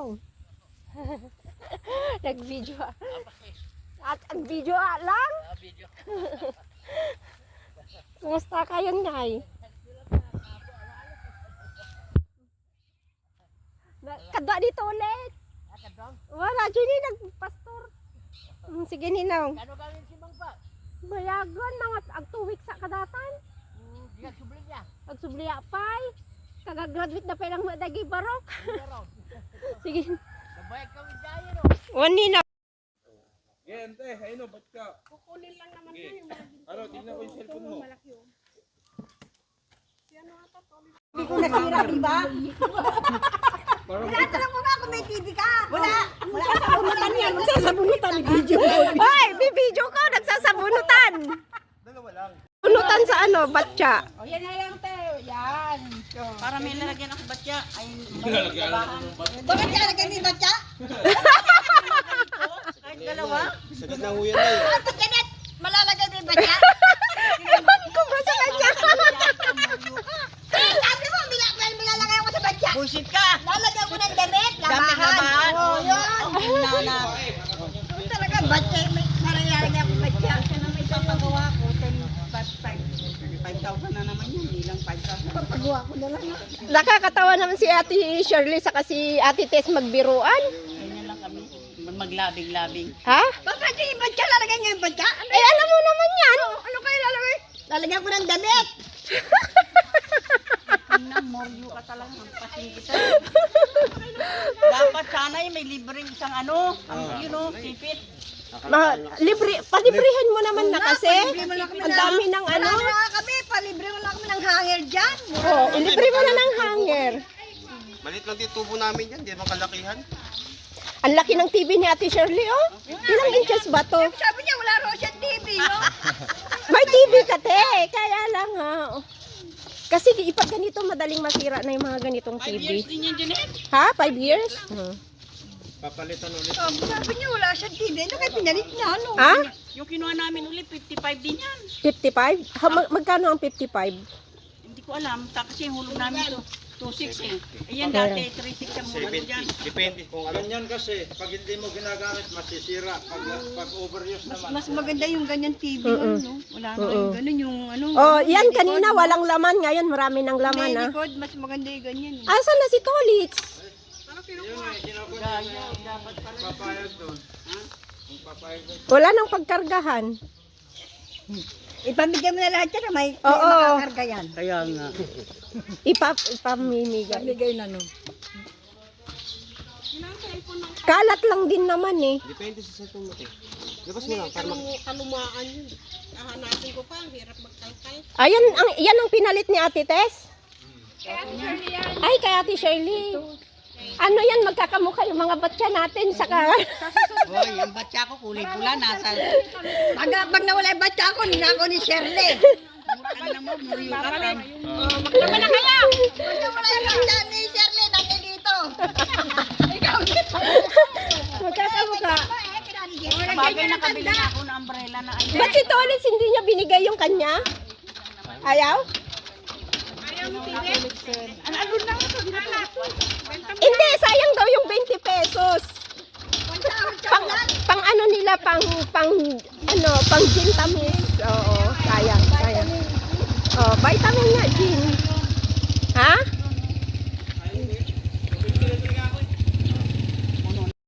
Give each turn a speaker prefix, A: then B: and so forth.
A: ninong. Nag-video. At ang video lang.
B: Video.
A: Kumusta kayo, Nay? Kadwa dito ulit. Wala, Jenny, nagpastor. Sige, ninong.
B: Ano gawin si Mang Pa?
A: Bayagon, mga ag 2 weeks sa kadatan.
B: Diyan subli niya.
A: Agsubliya pay. Kagagraduate na pa lang madagi barok. Sige.
B: Nabayag kami dyan no.
A: Wani na.
C: Yan, ayun, ba't ka?
D: Kukunin lang naman yun yung mga ginto.
C: Ano, tingnan ko yung cellphone mo.
D: Malaki yun. Si ano ata to?
E: Hindi ko nasira, di ba?
C: Parang
E: Tinatanong mo nga kung may TV ka. Wala. Wala ka sabunutan yan. Magsasabunutan ni video mo.
A: Ay, bibidyo ko, nagsasabunutan.
C: dalawa lang.
A: Bunutan sa ano, batya.
D: O yan na lang, te. Yan. So,
E: Para may lalagyan ako batya. Ay,
C: Lalagyan
E: bakit ka nalagyan ni batya? Kahit dalawa?
C: Sagad na huyan na yun.
E: Bakit ganit? Malalagay ni batya?
A: Ewan ko ba sa kanya?
E: Sabi mo, milalagay ako sa batya.
B: Bullshit ka!
E: Lalagyan ko ng damit.
B: Damit, labahan.
E: Oo, yun. Kung talaga batya, may lalagyan ako batya.
D: kasi na may papagawa ko, 5,000 na naman yan. Bilang 5,000.
E: Pagawa ko na lang.
A: Nakakatawa naman si Ate Shirley sa kasi Ate Tess magbiruan.
D: Ganyan lang kami. Maglabing-labing.
A: Ha?
E: Bakit yung batya? Lalagyan niyo yung batya?
A: Eh, alam mo naman yan.
E: Ano kayo lalagay? Lalagyan ko ng damit.
D: Tingnan, moryo ka talaga. Pasin kita. Dapat sana may libreng isang ano. You know, sipit.
A: Libre, palibrihin mo naman na kasi. Ang dami ng ano.
E: Wala na kami, palibre mo lang kami ng hanger dyan.
A: Oh, ilibre mo na ng hanger.
C: Malit lang din tubo namin yan, di ba kalakihan?
A: Ang laki ng TV ni Ate Shirley, oh. Ilang inches ba to?
E: Sabi niya, wala raw siyang TV, no?
A: May TV ka, te. Kaya lang, ha. Kasi ipag ganito, madaling masira na yung mga ganitong
D: 5
A: TV.
D: years din yan, Janet.
A: Ha? 5 years?
C: Papalitan ulit.
E: Sabi niya, wala siyang TV. Ano kayo pinalit niya, ano?
A: Ha?
D: Yung kinuha namin ulit, 55 din yan.
A: 55? Magkano ang 55?
D: Hindi ko alam. Kasi yung hulog namin to. 2.6 eh. Ayan dati, 3.6 ang hulog dyan.
C: Depende kung ano.
F: Ganyan kasi, pag hindi mo ginagamit, masisira. Pag overuse naman.
E: Mas maganda yung ganyan TV, ano? Wala na yung ganun, yung ano.
A: Oh, yan kanina walang laman, ngayon marami ng laman, ha.
E: Likod, mas maganda yung ganyan.
A: Asan na si Tolits?
F: Yun eh, kinakot papayag doon. Kung papayag doon.
A: Wala nang pagkargahan.
E: Ipamigay mo na lahat yan, may
A: Oo.
E: makakarga yan.
D: Kaya nga.
A: Ipamimigay.
E: Pamigay na, no?
A: Kalat lang din naman, eh.
C: Depende sa cellphone mo, te. Labas mo lang, para
D: Kalumaan yun. Hahanapin ko pa, ang hirap magkalkal.
A: Ayan, yan ang pinalit ni Ate Tess. Ay, kay Ate Shirley. Ano yan, magkakamukha yung mga batya natin sa
D: Hoy, yung batya ko kulay pula, nasa...
E: Pag nawala yung batya ko, nila ako ni Shirley.
D: Ano mo, muriyo ka pa.
E: Pag nawala yung batya ni Shirley, natin dito.
A: Magkakamukha.
D: Bagay nakabili na ako ng umbrella na ano.
A: Ba't si Tolits hindi niya binigay yung kanya? Ayaw? Hindi, sayang daw yung 20 pesos. Pang ano nila, pang gin tamis. Oo, sayang. Oh, vitamin nga, gin.